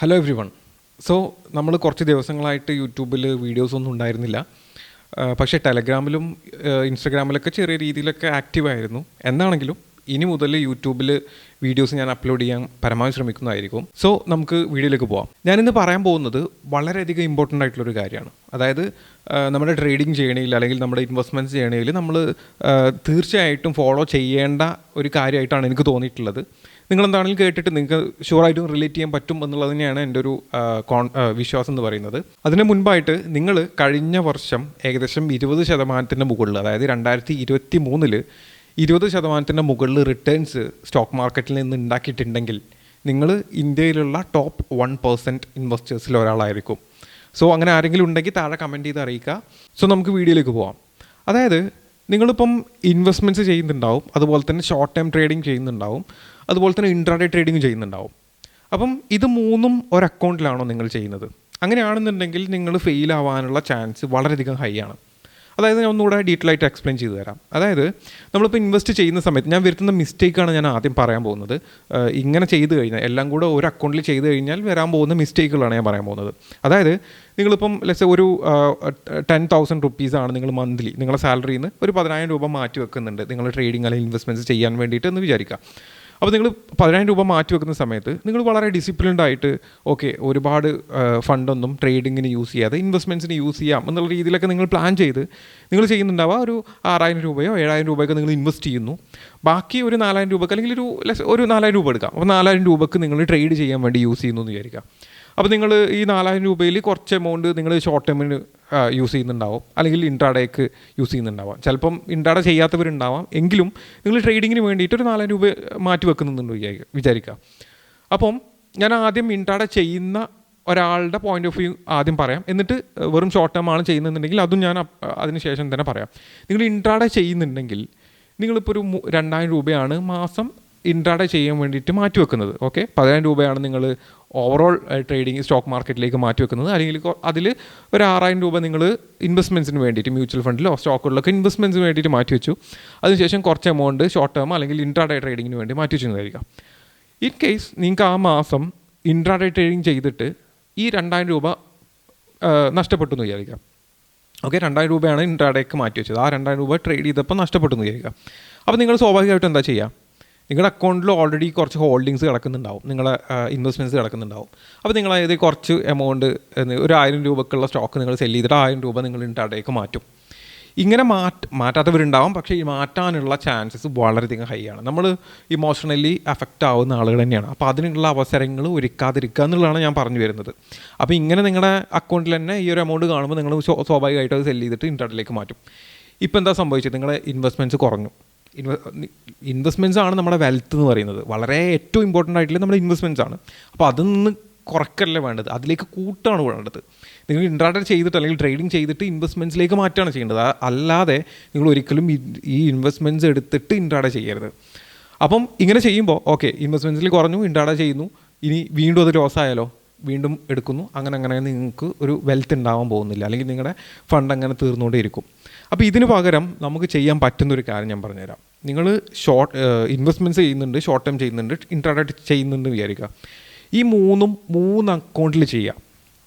Hello every one. So നമ്മൾ കുറച്ച് ദിവസങ്ങളായിട്ട് യൂട്യൂബിൽ വീഡിയോസൊന്നും ഉണ്ടായിരുന്നില്ല. പക്ഷേ ടെലഗ്രാമിലും ഇൻസ്റ്റഗ്രാമിലൊക്കെ ചെറിയ രീതിയിലൊക്കെ ആക്റ്റീവായിരുന്നു. എന്നാണെങ്കിലും ഇനി മുതൽ യൂട്യൂബിൽ വീഡിയോസ് ഞാൻ അപ്ലോഡ് ചെയ്യാൻ പരമാവധി ശ്രമിക്കുന്നതായിരിക്കും. സോ നമുക്ക് വീഡിയോയിലേക്ക് പോകാം. ഞാനിന്ന് പറയാൻ പോകുന്നത് വളരെയധികം ഇമ്പോർട്ടൻ്റ് ആയിട്ടുള്ളൊരു കാര്യമാണ്. അതായത് നമ്മുടെ ട്രേഡിംഗ് ചെയ്യണയിൽ അല്ലെങ്കിൽ നമ്മുടെ ഇൻവെസ്റ്റ്മെൻറ്റ്സ് ചെയ്യണയിൽ നമ്മൾ തീർച്ചയായിട്ടും ഫോളോ ചെയ്യേണ്ട ഒരു കാര്യമായിട്ടാണ് എനിക്ക് തോന്നിയിട്ടുള്ളത്. നിങ്ങളെന്താണെങ്കിലും കേട്ടിട്ട് നിങ്ങൾക്ക് ഷുവറായിട്ടും റിലേറ്റ് ചെയ്യാൻ പറ്റും എന്നുള്ളത് തന്നെയാണ് എൻ്റെ ഒരു വിശ്വാസം എന്ന് പറയുന്നത്. അതിന് മുൻപായിട്ട് നിങ്ങൾ കഴിഞ്ഞ വർഷം ഏകദേശം 20% മുകളിൽ, അതായത് 2023 20% മുകളിൽ റിട്ടേൺസ് സ്റ്റോക്ക് മാർക്കറ്റിൽ നിന്ന് ഉണ്ടാക്കിയിട്ടുണ്ടെങ്കിൽ നിങ്ങൾ ഇന്ത്യയിലുള്ള ടോപ്പ് 1% ഇൻവെസ്റ്റേഴ്സിൽ ഒരാളായിരിക്കും. സോ അങ്ങനെ ആരെങ്കിലും ഉണ്ടെങ്കിൽ താഴെ കമൻറ്റ് ചെയ്ത് അറിയിക്കുക. സോ നമുക്ക് വീഡിയോയിലേക്ക് പോകാം. അതായത് നിങ്ങളിപ്പം ഇൻവെസ്റ്റ്മെൻറ്റ്സ് ചെയ്യുന്നുണ്ടാവും, അതുപോലെ തന്നെ ഷോർട്ട് ടൈം ട്രേഡിംഗ് ചെയ്യുന്നുണ്ടാവും, അതുപോലെ തന്നെ ഇൻട്രാഡേ ട്രേഡിംഗ് ചെയ്യുന്നുണ്ടാവും. അപ്പം ഇത് മൂന്നും ഒരു അക്കൗണ്ടിലാണോ നിങ്ങൾ ചെയ്യുന്നത്? അങ്ങനെയാണെന്നുണ്ടെങ്കിൽ നിങ്ങൾ ഫെയിൽ ആവാനുള്ള ചാൻസ് വളരെയധികം ഹൈ ആണ്. അതായത് ഞാൻ ഒന്നുകൂടെ ഡീറ്റെയിൽ ആയിട്ട് എക്സ്പ്ലെയിൻ ചെയ്തു തരാം. അതായത് നമ്മളിപ്പോൾ ഇൻവെസ്റ്റ് ചെയ്യുന്ന സമയത്ത് ഞാൻ വരുത്തുന്ന മിസ്റ്റേക്കാണ് ഞാൻ ആദ്യം പറയാൻ പോകുന്നത്. ഇങ്ങനെ ചെയ്ത് കഴിഞ്ഞാൽ എല്ലാം കൂടെ ഒരു അക്കൗണ്ടിൽ ചെയ്ത് കഴിഞ്ഞാൽ വരാൻ പോകുന്ന മിസ്റ്റേക്കുകളാണ് ഞാൻ പറയാൻ പോകുന്നത്. അതായത് നിങ്ങളിപ്പം ലെറ്റ്സ് ഒരു 10,000 റുപ്പീസാണ് നിങ്ങൾ മന്ത്ലി നിങ്ങളുടെ സാലറിയിൽ നിന്ന് ഒരു 10,000 രൂപ മാറ്റി വെക്കുന്നുണ്ട് നിങ്ങൾ ട്രേഡിംഗ് അല്ലെങ്കിൽ ഇൻവെസ്റ്റ്മെൻറ്റ്സ് ചെയ്യാൻ വേണ്ടിയിട്ട് എന്ന് വിചാരിക്കുക. അപ്പോൾ നിങ്ങൾ 10,000 രൂപ മാറ്റി വെക്കുന്ന സമയത്ത് നിങ്ങൾ വളരെ ഡിസിപ്ലിൻഡ് ആയിട്ട് ഒരുപാട് ഫണ്ടൊന്നും ട്രേഡിങ്ങിന് യൂസ് ചെയ്യാതെ ഇൻവെസ്റ്റ്മെൻറ്റ്സിന് യൂസ് ചെയ്യാം എന്നുള്ള രീതിയിലൊക്കെ നിങ്ങൾ പ്ലാൻ ചെയ്ത് നിങ്ങൾ ചെയ്യുന്നുണ്ടാവുക. ഒരു 6,000 രൂപയോ 7,000 രൂപയൊക്കെ നിങ്ങൾ ഇൻവെസ്റ്റ് ചെയ്യുന്നു. ബാക്കി ഒരു 4,000 രൂപക്ക് അല്ലെങ്കിൽ ഒരു 4,000 രൂപ എടുക്കാം. അപ്പോൾ 4,000 രൂപക്ക് നിങ്ങൾ ട്രേഡ് ചെയ്യാൻ വേണ്ടി യൂസ് ചെയ്യുന്നു എന്ന് വിചാരിക്കുക. അപ്പോൾ നിങ്ങൾ ഈ 4,000 രൂപയിൽ കുറച്ച് എമൗണ്ട് നിങ്ങൾ ഷോർട്ട് ടൈമിന് യൂസ് ചെയ്യുന്നുണ്ടാവും, അല്ലെങ്കിൽ ഇൻട്രാഡേക്ക് യൂസ് ചെയ്യുന്നുണ്ടാവാം. ചിലപ്പം ഇൻട്രാഡേ ചെയ്യാത്തവരുണ്ടാവാം, എങ്കിലും നിങ്ങൾ ട്രേഡിങ്ങിന് വേണ്ടിയിട്ട് ഒരു 4,000 രൂപ മാറ്റി വെക്കുന്നുണ്ട് വിചാരിക്കുക. അപ്പം ഞാൻ ആദ്യം ഇൻട്രാഡേ ചെയ്യുന്ന ഒരാളുടെ പോയിന്റ് ഓഫ് വ്യൂ ആദ്യം പറയാം, എന്നിട്ട് വെറും ഷോർട്ട് ടൈം ആണ് ചെയ്യുന്നുണ്ടെങ്കിൽ അതും ഞാൻ അതിന് ശേഷം തന്നെ പറയാം. നിങ്ങൾ ഇൻട്രാഡേ ചെയ്യുന്നുണ്ടെങ്കിൽ നിങ്ങളിപ്പോൾ ഒരു 2,000 രൂപയാണ് മാസം ഇൻട്രാഡേ ചെയ്യാൻ വേണ്ടിയിട്ട് മാറ്റി വെക്കുന്നത്. 10,000 രൂപയാണ് നിങ്ങൾ ഓവറോൾ ട്രേഡിങ് സ്റ്റോക്ക് മാർക്കറ്റിലേക്ക് മാറ്റി വെക്കുന്നത്. അല്ലെങ്കിൽ അതിൽ ഒരു 6,000 രൂപ നിങ്ങൾ ഇൻവെസ്റ്റ്മെൻറ്റ്സിന് വേണ്ടിയിട്ട് മ്യൂച്വൽ ഫണ്ടിലോ സ്റ്റോക്കുകളിലൊക്കെ ഇൻവെസ്റ്റ്മെൻറ്റ്സിന് വേണ്ടിയിട്ട് മാറ്റി വെച്ചു. അതിനുശേഷം കുറച്ച് എമൗണ്ട് ഷോർട്ട് ടേം അല്ലെങ്കിൽ ഇൻട്രാഡേ ട്രേഡിങ്ങിന് വേണ്ടി മാറ്റി വെച്ചിട്ടുണ്ടായിരിക്കാം. ഇൻ കേസ് നിങ്ങൾക്ക് ആ മാസം ഇൻട്രാഡേ ട്രേഡിങ് ചെയ്തിട്ട് ഈ 2,000 രൂപ നഷ്ടപ്പെട്ടു എന്ന് വിചാരിക്കാം. 2,000 രൂപയാണ് ഇൻട്രാഡേക്ക് മാറ്റി വെച്ചത്. ആ 2,000 രൂപ ട്രേഡ് ചെയ്തപ്പോൾ നഷ്ടപ്പെട്ടു എന്ന് വിചാരിക്കാം. അപ്പോൾ നിങ്ങൾ സ്വാഭാവികമായിട്ടും എന്താ ചെയ്യുക? നിങ്ങളുടെ അക്കൗണ്ടിൽ ഓൾറെഡി കുറച്ച് ഹോൾഡിങ്സ് കിടക്കുന്നുണ്ടാവും, നിങ്ങളെ ഇൻവെസ്റ്റ്മെൻറ്റ്സ് കിടക്കുന്നുണ്ടാവും. അപ്പോൾ നിങ്ങൾ അതായത് കുറച്ച് എമൗണ്ട് ഒരു 1,000 രൂപക്കുള്ള സ്റ്റോക്ക് നിങ്ങൾ സെല് ചെയ്തിട്ട് 1,000 രൂപ നിങ്ങൾ ഇൻട്രാഡേക്ക് മാറ്റും. ഇങ്ങനെ മാറ്റാത്തവരുണ്ടാവും, പക്ഷേ ഈ മാറ്റാനുള്ള ചാൻസസ് വളരെയധികം ഹൈ ആണ്. നമ്മൾ ഇമോഷണലി അഫക്റ്റ് ആവുന്ന ആളുകൾ തന്നെയാണ്. അപ്പോൾ അതിനുള്ള അവസരങ്ങൾ ഒരുക്കാതിരിക്കുക എന്നുള്ളതാണ് ഞാൻ പറഞ്ഞു വരുന്നത്. അപ്പോൾ ഇങ്ങനെ നിങ്ങളുടെ അക്കൗണ്ടിൽ തന്നെ ഈ ഒരു എമൗണ്ട് കാണുമ്പോൾ നിങ്ങൾ സ്വാഭാവികമായിട്ട് അത് സെല് ചെയ്തിട്ട് ഇൻട്രാഡേക്ക് മാറ്റും. ഇപ്പോൾ എന്താ സംഭവിച്ചത്? നിങ്ങളുടെ ഇൻവെസ്റ്റ്മെൻറ്റ്സ് കുറഞ്ഞു. ഇൻവെസ്റ്റ്മെൻറ്റ്സ് ആണ് നമ്മുടെ വെൽത്ത് എന്ന് പറയുന്നത്. വളരെ ഏറ്റവും ഇമ്പോർട്ടൻ്റ് ആയിട്ടുള്ള നമ്മുടെ ഇൻവെസ്റ്റ്മെൻറ്റ്സ് ആണ്. അപ്പോൾ അതിൽ നിന്ന് കുറക്കല്ലേ വേണ്ടത്, അതിലേക്ക് കൂട്ടാണ് വേണ്ടത്. നിങ്ങൾ ഇൻട്രാഡേ ചെയ്തിട്ട് അല്ലെങ്കിൽ ട്രേഡിംഗ് ചെയ്തിട്ട് ഇൻവെസ്റ്റ്മെൻറ്റ്സിലേക്ക് മാറ്റാണ് ചെയ്യേണ്ടത്. അല്ലാതെ നിങ്ങൾ ഒരിക്കലും ഈ ഇൻവെസ്റ്റ്മെൻറ്റ്സ് എടുത്തിട്ട് ഇൻട്രാഡേ ചെയ്യരുത്. അപ്പം ഇങ്ങനെ ചെയ്യുമ്പോൾ ഇൻവെസ്റ്റ്മെൻറ്റ്സിൽ കുറഞ്ഞു, ഇൻട്രാഡേ ചെയ്യുന്നു, ഇനി വീണ്ടും അത് ലോസ് ആയാലോ, വീണ്ടും എടുക്കുന്നു, അങ്ങനെ നിങ്ങൾക്ക് ഒരു വെൽത്ത് ഉണ്ടാവാൻ പോകുന്നില്ല, അല്ലെങ്കിൽ നിങ്ങളുടെ ഫണ്ട് അങ്ങനെ തീർന്നുകൊണ്ടേയിരിക്കും. അപ്പോൾ ഇതിന് പകരം നമുക്ക് ചെയ്യാൻ പറ്റുന്നൊരു കാര്യം ഞാൻ പറഞ്ഞുതരാം. നിങ്ങൾ ഇൻവെസ്റ്റ്മെൻറ്റ്സ് ചെയ്യുന്നുണ്ട്, ഷോർട്ട് ടൈം ചെയ്യുന്നുണ്ട്, ഇൻട്രാഡേ ചെയ്യുന്നുണ്ട് വിചാരിക്കുക. ഈ മൂന്ന് അക്കൗണ്ടിൽ ചെയ്യാം.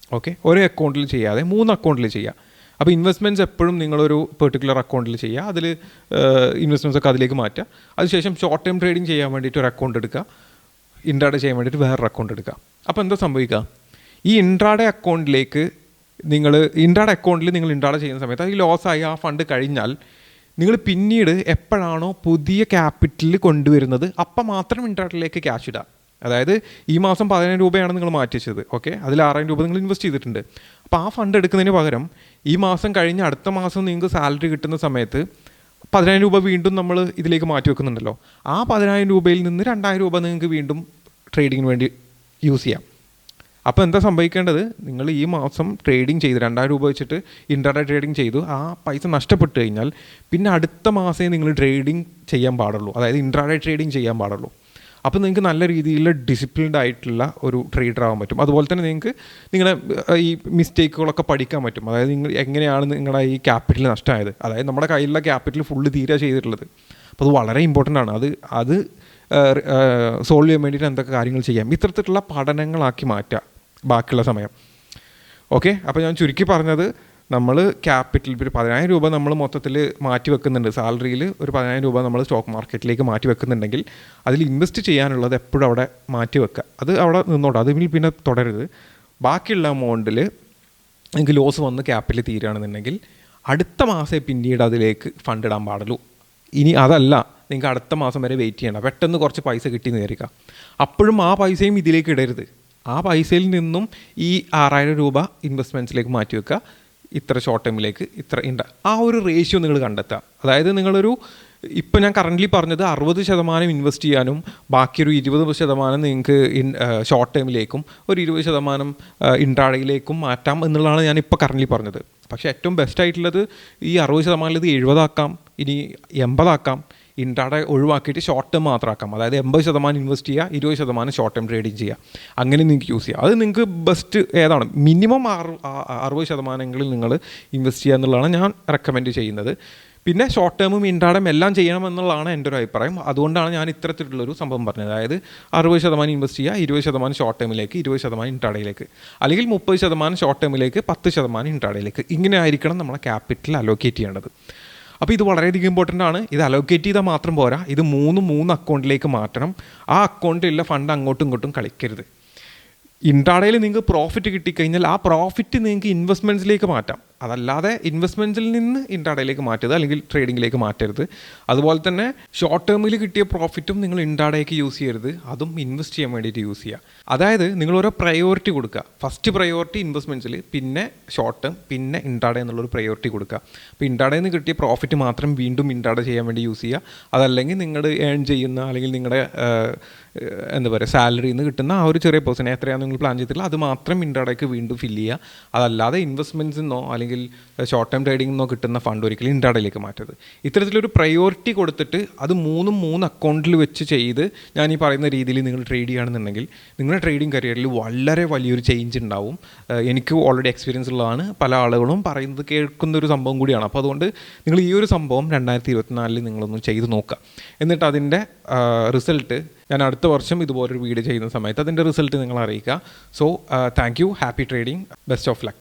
ഒരേ അക്കൗണ്ടിൽ ചെയ്യാതെ 3 അക്കൗണ്ടിൽ ചെയ്യുക. അപ്പോൾ ഇൻവെസ്റ്റ്മെൻറ്റ്സ് എപ്പോഴും നിങ്ങളൊരു പെർട്ടിക്കുലർ അക്കൗണ്ടിൽ ചെയ്യുക, അതിൽ ഇൻവെസ്റ്റ്മെൻറ്റ്സ് ഒക്കെ അതിലേക്ക് മാറ്റുക. അതിനുശേഷം ഷോർട്ട് ടൈം ട്രേഡിംഗ് ചെയ്യാൻ വേണ്ടിയിട്ട് ഒരു അക്കൗണ്ട് എടുക്കുക, ഇൻട്രാഡേ ചെയ്യാൻ വേണ്ടിയിട്ട് വേറൊരു അക്കൗണ്ട് എടുക്കുക. അപ്പോൾ എന്താ സംഭവിക്കുക? ഈ ഇൻട്രാഡേ അക്കൗണ്ടിൽ നിങ്ങൾ ഇൻട്രാഡേ ചെയ്യുന്ന സമയത്ത് അത് ലോസായി ആ ഫണ്ട് കഴിഞ്ഞാൽ നിങ്ങൾ പിന്നീട് എപ്പോഴാണോ പുതിയ ക്യാപിറ്റൽ കൊണ്ടുവരുന്നത് അപ്പം മാത്രം ഇൻട്രാഡേയിലേക്ക് ക്യാഷ് ഇടുക. അതായത് ഈ മാസം 10,000 രൂപയാണ് നിങ്ങൾ മാറ്റി വെച്ചത്. അതിൽ 6,000 രൂപ നിങ്ങൾ ഇൻവെസ്റ്റ് ചെയ്തിട്ടുണ്ട്. അപ്പോൾ ആ ഫണ്ട് എടുക്കുന്നതിന് പകരം ഈ മാസം കഴിഞ്ഞ് അടുത്ത മാസം നിങ്ങൾക്ക് സാലറി കിട്ടുന്ന സമയത്ത് 10,000 രൂപ വീണ്ടും നമ്മൾ ഇതിലേക്ക് മാറ്റി വെക്കുന്നുണ്ടല്ലോ. ആ 10,000 രൂപയിൽ നിന്ന് 2,000 രൂപ നിങ്ങൾക്ക് വീണ്ടും ട്രേഡിങ്ങിന് വേണ്ടി യൂസ് ചെയ്യാം. അപ്പോൾ എന്താ സംഭവിക്കേണ്ടത്? നിങ്ങൾ ഈ മാസം ട്രേഡിംഗ് ചെയ്ത് 2,000 രൂപ വെച്ചിട്ട് ഇൻട്രാഡേ ട്രേഡിംഗ് ചെയ്തു, ആ പൈസ നഷ്ടപ്പെട്ട് കഴിഞ്ഞാൽ പിന്നെ അടുത്ത മാസമേ നിങ്ങൾ ട്രേഡിംഗ് ചെയ്യാൻ പാടുള്ളൂ, അതായത് ഇൻട്രാഡേ ട്രേഡിംഗ് ചെയ്യാൻ പാടുള്ളൂ. അപ്പോൾ നിങ്ങൾക്ക് നല്ല രീതിയിൽ ഡിസിപ്ലിൻഡ് ആയിട്ടുള്ള ഒരു ട്രേഡർ ആവാൻ പറ്റും. അതുപോലെ തന്നെ നിങ്ങൾക്ക് നിങ്ങളുടെ ഈ മിസ്റ്റേക്കുകളൊക്കെ പഠിക്കാൻ പറ്റും. അതായത് നിങ്ങൾ എങ്ങനെയാണ് നിങ്ങളുടെ ഈ ക്യാപിറ്റൽ നഷ്ടമായത്, അതായത് നമ്മുടെ കയ്യിലുള്ള ക്യാപിറ്റൽ ഫുള്ള് തീരെ ചെയ്തിട്ടുള്ളത്. അപ്പോൾ അത് വളരെ ഇമ്പോർട്ടൻ്റ് ആണ്. അത് സോൾവ് ചെയ്യാൻ വേണ്ടിയിട്ട് എന്തൊക്കെ കാര്യങ്ങൾ ചെയ്യാം, ഇത്തരത്തിലുള്ള പഠനങ്ങളാക്കി മാറ്റുക. ബാക്കിയുള്ള സമയം. ഓക്കെ, അപ്പോൾ ഞാൻ ചുരുക്കി പറഞ്ഞത്, നമ്മൾ ക്യാപിറ്റൽ ഒരു 10,000 രൂപ നമ്മൾ മൊത്തത്തിൽ മാറ്റി വെക്കുന്നുണ്ട്, സാലറിയിൽ ഒരു 10,000 രൂപ നമ്മൾ സ്റ്റോക്ക് മാർക്കറ്റിലേക്ക് മാറ്റി വെക്കുന്നുണ്ടെങ്കിൽ അതിൽ ഇൻവെസ്റ്റ് ചെയ്യാനുള്ളത് എപ്പോഴും അവിടെ മാറ്റി വെക്കുക. അത് അവിടെ നിന്നോട്ടെ, അതിൽ പിന്നെ തുടരരുത്. ബാക്കിയുള്ള എമൗണ്ടിൽ നിങ്ങൾക്ക് ലോസ് വന്ന് ക്യാപിറ്റൽ തീരുകയാണെന്നുണ്ടെങ്കിൽ അടുത്ത മാസം പിന്നീട് അതിലേക്ക് ഫണ്ട് ഇടാൻ പാടുള്ളൂ. ഇനി അതല്ല, നിങ്ങൾക്ക് അടുത്ത മാസം വരെ വെയിറ്റ് ചെയ്യണം. പെട്ടെന്ന് കുറച്ച് പൈസ കിട്ടി നേരിക്കുക, അപ്പോഴും ആ പൈസയും ഇതിലേക്ക് ഇടരുത്. ആ പൈസയിൽ നിന്നും ഈ 6,000 രൂപ ഇൻവെസ്റ്റ്മെൻറ്റ്സിലേക്ക് മാറ്റി വെക്കുക, ഇത്ര ഷോർട്ട് ടൈമിലേക്ക് ഇത്ര ആ ഒരു റേഷ്യോ നിങ്ങൾ കണ്ടെത്തുക. അതായത് നിങ്ങളൊരു, ഇപ്പോൾ ഞാൻ കറൻ്റ്ലി പറഞ്ഞത് 60% ഇൻവെസ്റ്റ് ചെയ്യാനും ബാക്കിയൊരു 20% നിങ്ങൾക്ക് ഷോർട്ട് ടൈമിലേക്കും ഒരു 20% ഇൻട്രാഡേയിലേക്കും മാറ്റാം എന്നുള്ളതാണ് ഞാൻ ഇപ്പോൾ കറൻ്റ്ലി പറഞ്ഞത്. പക്ഷേ ഏറ്റവും ബെസ്റ്റ് ആയിട്ടുള്ളത് ഈ 60% ഇത് 70 ആക്കാം, ഇനി 80 ആക്കാം, ഇൻട്രാഡേ ഒഴിവാക്കിയിട്ട് ഷോർട്ട് ടേം മാത്രം ആക്കാം. അതായത് 80% ഇൻവെസ്റ്റ് ചെയ്യുക, 20% ഷോർട്ട് ടേം ട്രേഡിങ് ചെയ്യുക. അങ്ങനെ നിങ്ങൾക്ക് യൂസ് ചെയ്യുക. അത് നിങ്ങൾക്ക് ബെസ്റ്റ് ഏതാണ്, മിനിമം 60% നിങ്ങൾ ഇൻവെസ്റ്റ് ചെയ്യുക എന്നുള്ളതാണ് ഞാൻ റെക്കമെൻഡ് ചെയ്യുന്നത്. പിന്നെ ഷോർട്ട് ടേമും ഇൻട്രാഡേയും എല്ലാം ചെയ്യണമെന്നുള്ളതാണ് എൻ്റെ ഒരു അഭിപ്രായം. അതുകൊണ്ടാണ് ഞാൻ ഇത്തരത്തിലുള്ളൊരു സംഭവം പറഞ്ഞത്. അതായത് 60% ഇൻവെസ്റ്റ് ചെയ്യുക, 20% ഷോർട്ട് ടേമിലേക്ക്, 20% ഇൻട്രാഡേയിലേക്ക്, അല്ലെങ്കിൽ 30% ഷോർട്ട് ടേമിലേക്ക്, 10% ഇൻട്രാഡേയിലേക്ക്. ഇങ്ങനെ ആയിരിക്കണം നമ്മളെ ക്യാപിറ്റൽ അലോക്കേറ്റ് ചെയ്യേണ്ടത്. അപ്പോൾ ഇത് വളരെയധികം ഇമ്പോർട്ടൻ്റ് ആണ്. ഇത് അലോക്കേറ്റ് ചെയ്താൽ മാത്രം പോരാ, ഇത് 3 അക്കൗണ്ടിലേക്ക് മാറ്റണം. ആ അക്കൗണ്ടിലുള്ള ഫണ്ട് അങ്ങോട്ടും ഇങ്ങോട്ടും കളിക്കരുത്. ഇൻട്രാഡേയിൽ നിങ്ങൾക്ക് പ്രോഫിറ്റ് കിട്ടിക്കഴിഞ്ഞാൽ ആ പ്രോഫിറ്റ് നിങ്ങൾക്ക് ഇൻവെസ്റ്റ്മെൻറ്റ്സിലേക്ക് മാറ്റാം. അതല്ലാതെ ഇൻവെസ്റ്റ്മെൻറ്റിൽ നിന്ന് ഇൻട്രാഡേയിലേക്ക് മാറ്റരുത്, അല്ലെങ്കിൽ ട്രേഡിങ്ങിലേക്ക് മാറ്റരുത്. അതുപോലെ തന്നെ ഷോർട്ട് ടേമിൽ കിട്ടിയ പ്രോഫിറ്റും നിങ്ങൾ ഇൻട്രാഡേക്ക് യൂസ് ചെയ്യരുത്, അതും ഇൻവെസ്റ്റ് ചെയ്യാൻ വേണ്ടിയിട്ട് യൂസ് ചെയ്യുക. അതായത് നിങ്ങൾ ഓരോ പ്രയോറിറ്റി കൊടുക്കുക. ഫസ്റ്റ് പ്രയോറിറ്റി ഇൻവെസ്റ്റ്മെൻറ്റ്സിൽ, പിന്നെ ഷോർട്ട് ടേം, പിന്നെ ഇൻട്രാഡേ എന്നുള്ളൊരു പ്രയോറിറ്റി കൊടുക്കുക. അപ്പോൾ ഇൻട്രാഡേയിൽ നിന്ന് കിട്ടിയ പ്രോഫിറ്റ് മാത്രം വീണ്ടും ഇൻട്രാഡേ ചെയ്യാൻ വേണ്ടി യൂസ് ചെയ്യുക. അതല്ലെങ്കിൽ നിങ്ങൾ ഏൺ ചെയ്യുന്ന, അല്ലെങ്കിൽ നിങ്ങളുടെ എന്താ പറയുക, സാലറിയിൽ നിന്ന് കിട്ടുന്ന ആ ഒരു ചെറിയ പേഴ്സണെ എത്രയാണ് നിങ്ങൾ പ്ലാൻ ചെയ്തിട്ടുള്ള അത് മാത്രം ഇൻട്രാഡേക്ക് വീണ്ടും ഫില്ല് ചെയ്യുക. അതല്ലാതെ ഇൻവെസ്റ്റ്മെൻറ്റ്സിൽ നിന്നോ അല്ലെങ്കിൽ ഷോർട്ട് ടൈം ട്രേഡിംഗ് നിന്നോ കിട്ടുന്ന ഫണ്ട് ഒരിക്കലും ഇൻട്രാഡേയിലേക്ക് മാറ്റരുത്. ഇത്തരത്തിലൊരു പ്രയോറിറ്റി കൊടുത്തിട്ട് അത് 3 അക്കൗണ്ടിൽ വെച്ച് ചെയ്ത് ഞാൻ ഈ പറയുന്ന രീതിയിൽ നിങ്ങൾ ട്രേഡ് ചെയ്യുകയാണെന്നുണ്ടെങ്കിൽ നിങ്ങളുടെ ട്രേഡിംഗ് കരിയറിൽ വളരെ വലിയൊരു ചേഞ്ച് ഉണ്ടാവും. എനിക്ക് ഓൾറെഡി എക്സ്പീരിയൻസ് ഉള്ളതാണ്, പല ആളുകളും പറയുന്നത് കേൾക്കുന്ന ഒരു സംഭവം കൂടിയാണ്. അപ്പോൾ അതുകൊണ്ട് നിങ്ങൾ ഈ ഒരു സംഭവം 2024 നിങ്ങളൊന്ന് ചെയ്ത് നോക്കുക. എന്നിട്ട് അതിൻ്റെ റിസൾട്ട് ഞാൻ അടുത്ത വർഷം ഇതുപോലൊരു വീഡിയോ ചെയ്യുന്ന സമയത്ത് അതിൻ്റെ റിസൾട്ട് നിങ്ങൾ അറിയിക്കുക. So thank you, happy trading, best of luck.